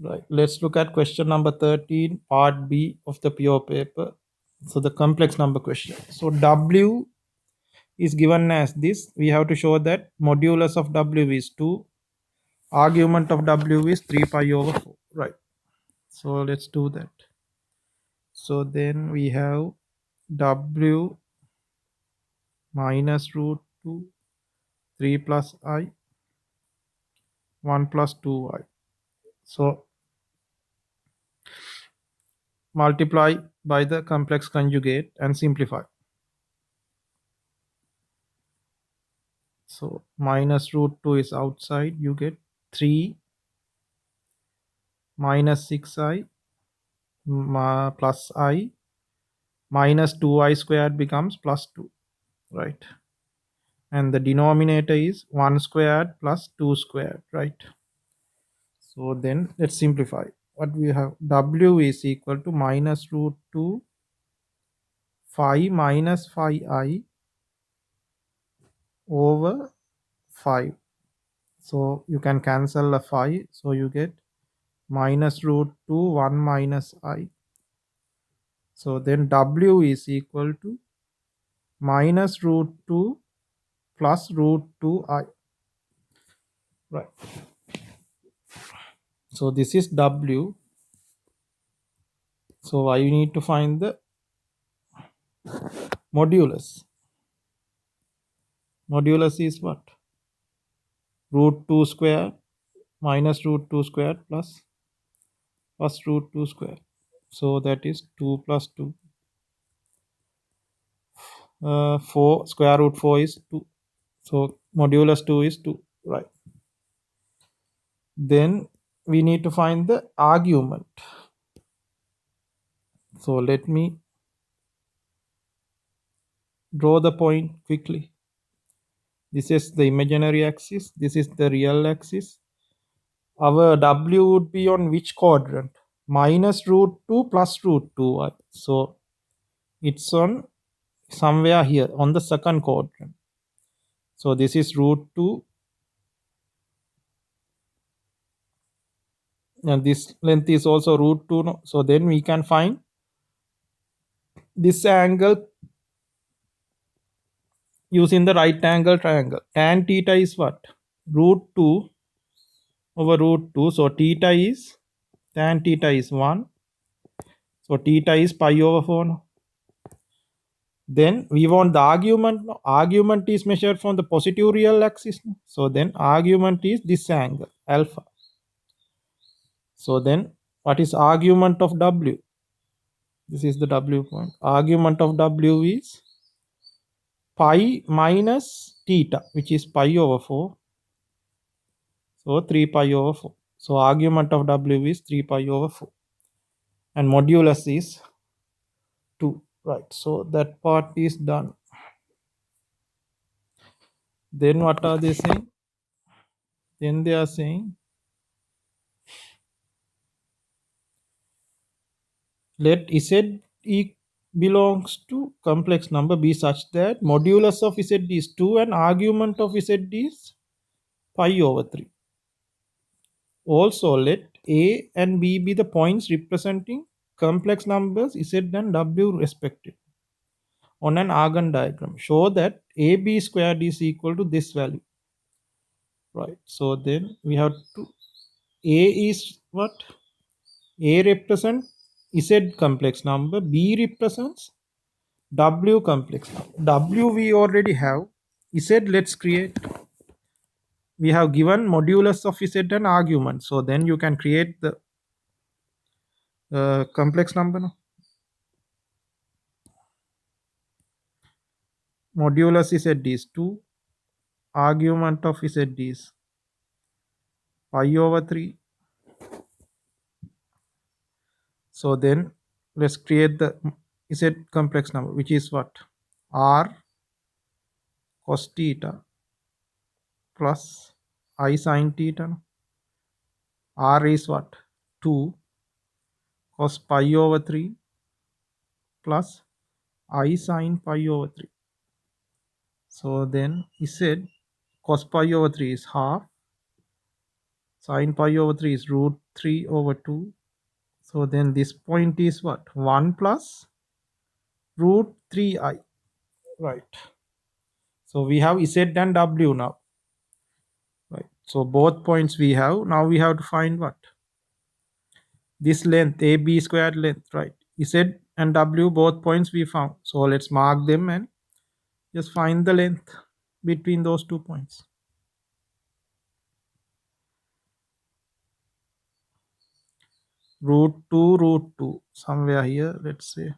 Right. Let's look at question number 13, part B of the pure paper. So the complex number question. So W is given as this. We have to show that modulus of W is 2. Argument of W is 3 pi over 4. Right. So let's do that. So then we have W minus root 2, 3 plus I, 1 plus 2I. So multiply by the complex conjugate and simplify. So minus root 2 is outside. You get 3 minus 6I plus I minus 2I squared becomes plus 2. Right. And the denominator is 1 squared plus 2 squared. Right. So then let's simplify. What we have, W is equal to minus root 2 5 minus 5I over 5. So you can cancel a 5. So you get minus root 2 1 minus I. So then W is equal to minus root 2 plus root 2I. Right. So this is W. So I need to find the modulus. Modulus is what? Root 2 square minus root 2 square plus root 2 square. So that is 2 plus 2. 4 square root 4 is 2. So modulus 2 is 2. Right. Then we need to find the argument. So let me draw the point quickly. This is the imaginary axis. This is the real axis. Our W would be on which quadrant? Minus root 2 plus root 2. So it's on somewhere here on the second quadrant. So this is root 2. And this length is also root 2. No? So then we can find this angle using the right angle triangle. Tan theta is what? Root 2 over root 2. So theta is, tan theta is 1. So theta is pi over 4. No? Then we want the argument. No? Argument is measured from the positive real axis. No? So then argument is this angle, alpha. So then what is argument of W? This is the W point. Argument of W is pi minus theta, which is pi over 4. So 3 pi over 4. So argument of W is 3 pi over 4. And modulus is 2. Right. So that part is done. Then what are they saying? Then they are saying, let Z belongs to complex number be such that modulus of Z is 2 and argument of Z is pi over 3. Also, let A and B be the points representing complex numbers Z and W respectively on an Argand diagram. Show that AB squared is equal to this value. Right. So then we have to, A is what? A represents Z complex number, B represents W complex number. W we already have. Z let's create. We have given modulus of Z and argument. So then you can create the complex number. No? Modulus Z is 2. Argument of Z is pi over 3. So then let's create the Z complex number, which is what? R cos theta plus I sin theta. R is what? 2 cos pi over 3 plus I sin pi over 3. So then Z cos pi over 3 is half Sine pi over 3 is root 3 over 2. So then this point is what? 1 plus root 3i. Right. So we have Z and W now. Right. So both points we have. Now we have to find what? This length, AB squared length, right? Z and W, both points we found. So let's mark them and just find the length between those 2 points. Root 2, somewhere here, let's say.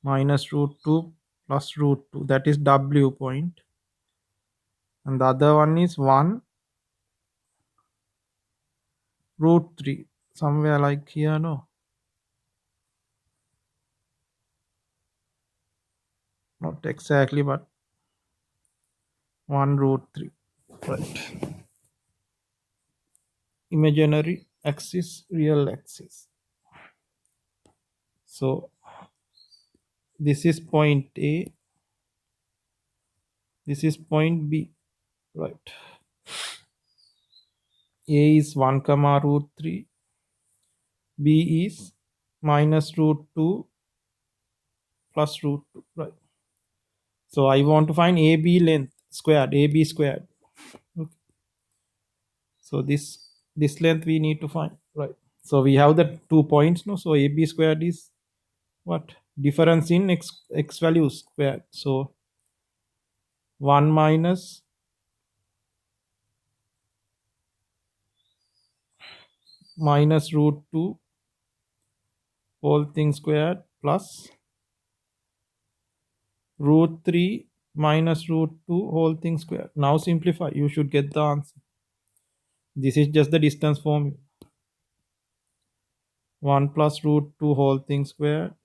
Minus root 2 plus root 2. That is W point. And the other one is 1 root 3. Somewhere like here, no? Not exactly, but 1 root 3. Right. Imaginary axis, real axis. So this is point A. This is point B. Right. A is 1 comma root 3. B is minus root 2 plus root 2. Right. So I want to find AB length squared, AB squared. Okay. So this length we need to find. Right. So we have the 2 points, no? So AB squared is what? Difference in x values squared. So 1 minus root 2 whole thing squared plus root 3 minus root 2 whole thing squared. Now simplify. You should get the answer. This is just the distance formula. 1 plus root 2 whole thing squared.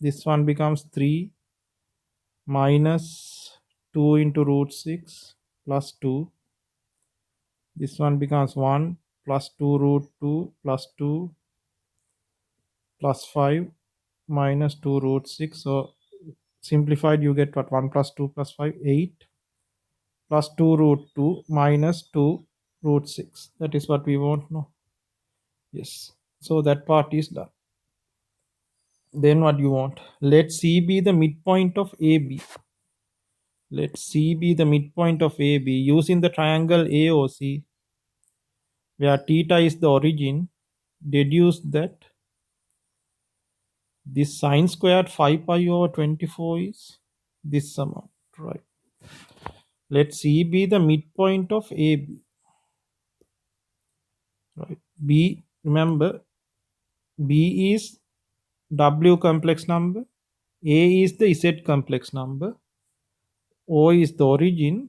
This one becomes 3 minus 2 into root 6 plus 2. This one becomes 1 plus 2 root 2 plus 2 plus 5 minus 2 root 6. So simplified, you get what? 1 plus 2 plus 5, 8 plus 2 root 2 minus 2 root 6. That is what we want now. Yes. So that part is done. Then what you want? Let C be the midpoint of AB. Let C be the midpoint of AB using the triangle AOC, where theta is the origin. Deduce that this sine squared 5 pi over 24 is this amount, right? Let C be the midpoint of AB, right? B, remember, B is W complex number, A is the Z complex number, O is the origin,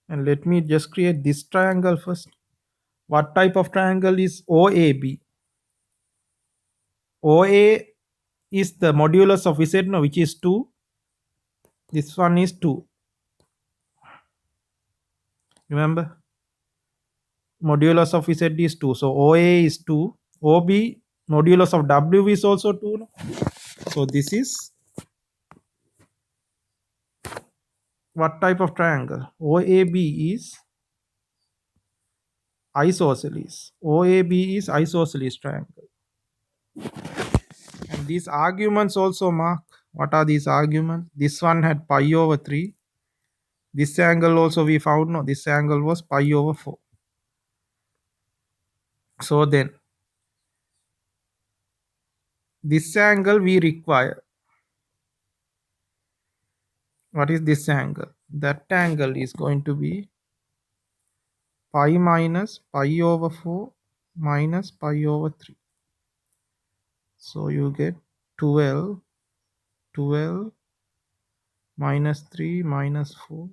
and let me just create this triangle first. What type of triangle is OAB? OA is the modulus of Z, no, which is 2. This one is 2. Remember, modulus of Z is 2. So OA is 2. OB, modulus of W is also 2. No? So this is what type of triangle? OAB is isosceles. OAB is isosceles triangle. And these arguments also mark. What are these arguments? This one had pi over 3. This angle also we found, no, this angle was pi over 4. So then, this angle we require. What is this angle? That angle is going to be pi minus pi over 4 minus pi over 3. So you get 12 minus 3 minus 4.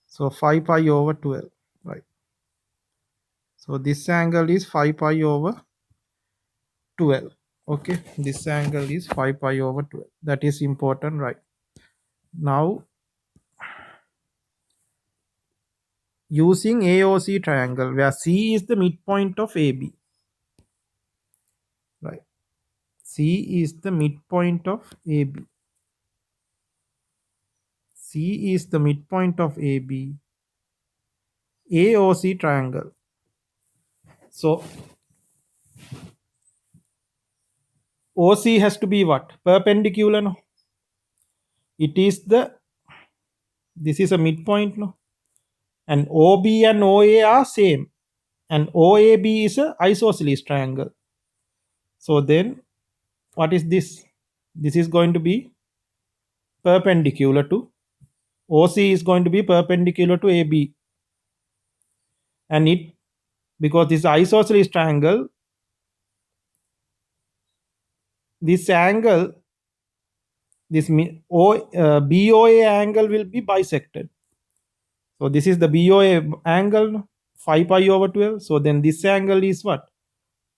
So 5 pi over 12, right? So this angle is 5 pi over 12. Okay, this angle is 5 pi over 12. That is important, right? Now, using AOC triangle, where C is the midpoint of AB, right? C is the midpoint of AB. C is the midpoint of AB. AOC triangle. So OC has to be what? Perpendicular, no? It is the, this is a midpoint, no? And OB and OA are same. And OAB is a isosceles triangle. So then what is this? This is going to be perpendicular to, OC is going to be perpendicular to AB. And it, because this isosceles triangle, this angle, this BOA angle will be bisected. So this is the BOA angle, 5 pi over 12. So then this angle is what?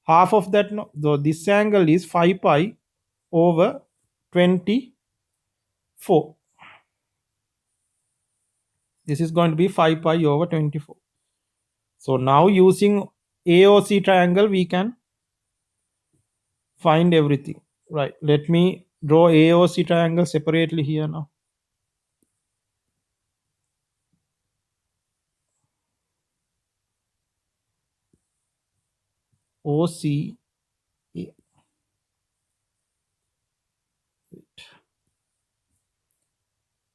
Half of that. No? So this angle is 5 pi over 24. This is going to be 5 pi over 24. So now using AOC triangle, we can find everything. Right. Let me draw AOC triangle separately here now. OC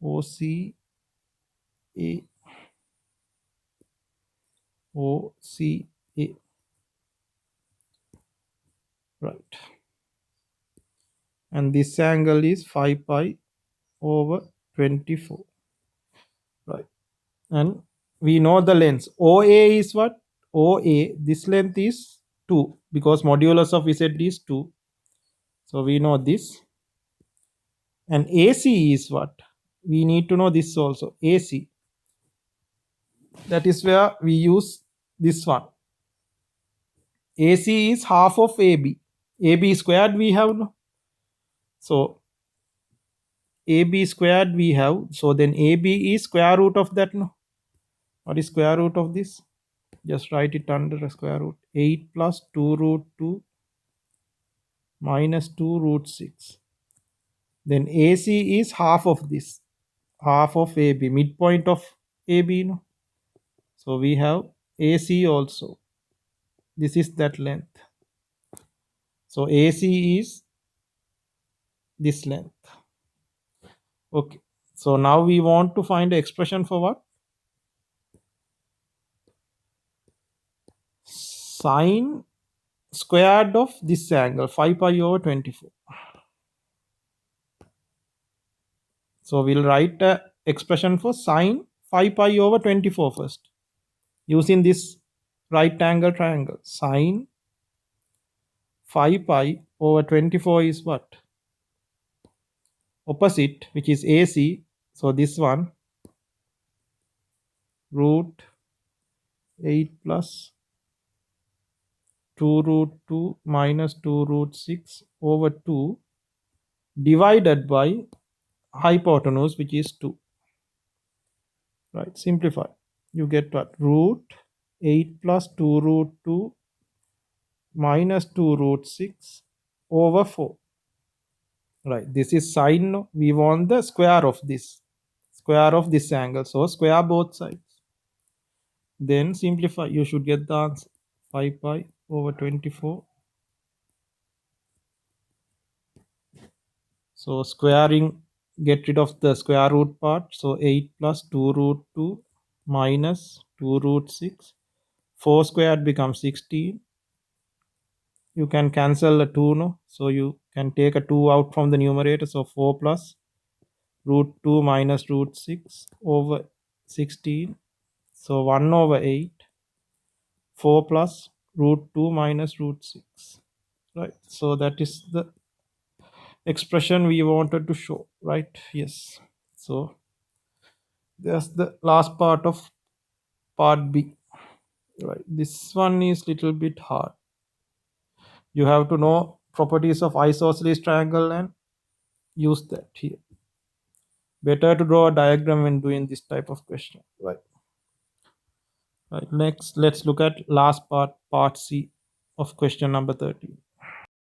OC A OC A. Right. And this angle is 5 pi over 24. Right. And we know the length. OA is what? OA, this length is 2 because modulus of Z is 2. So we know this. And AC is what? We need to know this also. AC. That is where we use this one. AC is half of AB. AB squared we have. No? So AB squared we have. So then AB is square root of that. No? What is square root of this? Just write it under a square root. 8 plus 2 root 2 minus 2 root 6. Then AC is half of this. Half of AB. Midpoint of AB. No? So we have AC also. This is that length. So AC is this length. Okay. So now we want to find the expression for what? Sine squared of this angle, 5 pi over 24. So we'll write the expression for sine 5 pi over 24 first. Using this right angle triangle. Sine 5 pi over 24 is what? Opposite, which is AC. So this one, root 8 plus 2 root 2 minus 2 root 6 over 2 divided by hypotenuse, which is 2. Right, simplify. You get what? Root 8 plus 2 root 2 minus 2 root 6 over 4. Right, this is sine. No? We want the square of this. Square of this angle. So square both sides. Then simplify. You should get the answer. 5 pi over 24. So squaring, get rid of the square root part. So 8 plus 2 root 2 minus 2 root 6. 4 squared becomes 16. You can cancel a 2, no? So you can take a 2 out from the numerator. So 4 plus root 2 minus root 6 over 16. So 1 over 8. 4 plus root 2 minus root 6. Right. So that is the expression we wanted to show. Right. Yes. So that's the last part of part B. Right. This one is little bit hard. You have to know properties of isosceles triangle and use that here. Better to draw a diagram when doing this type of question. Right. Right. Next, let's look at last part, part C of question number 13.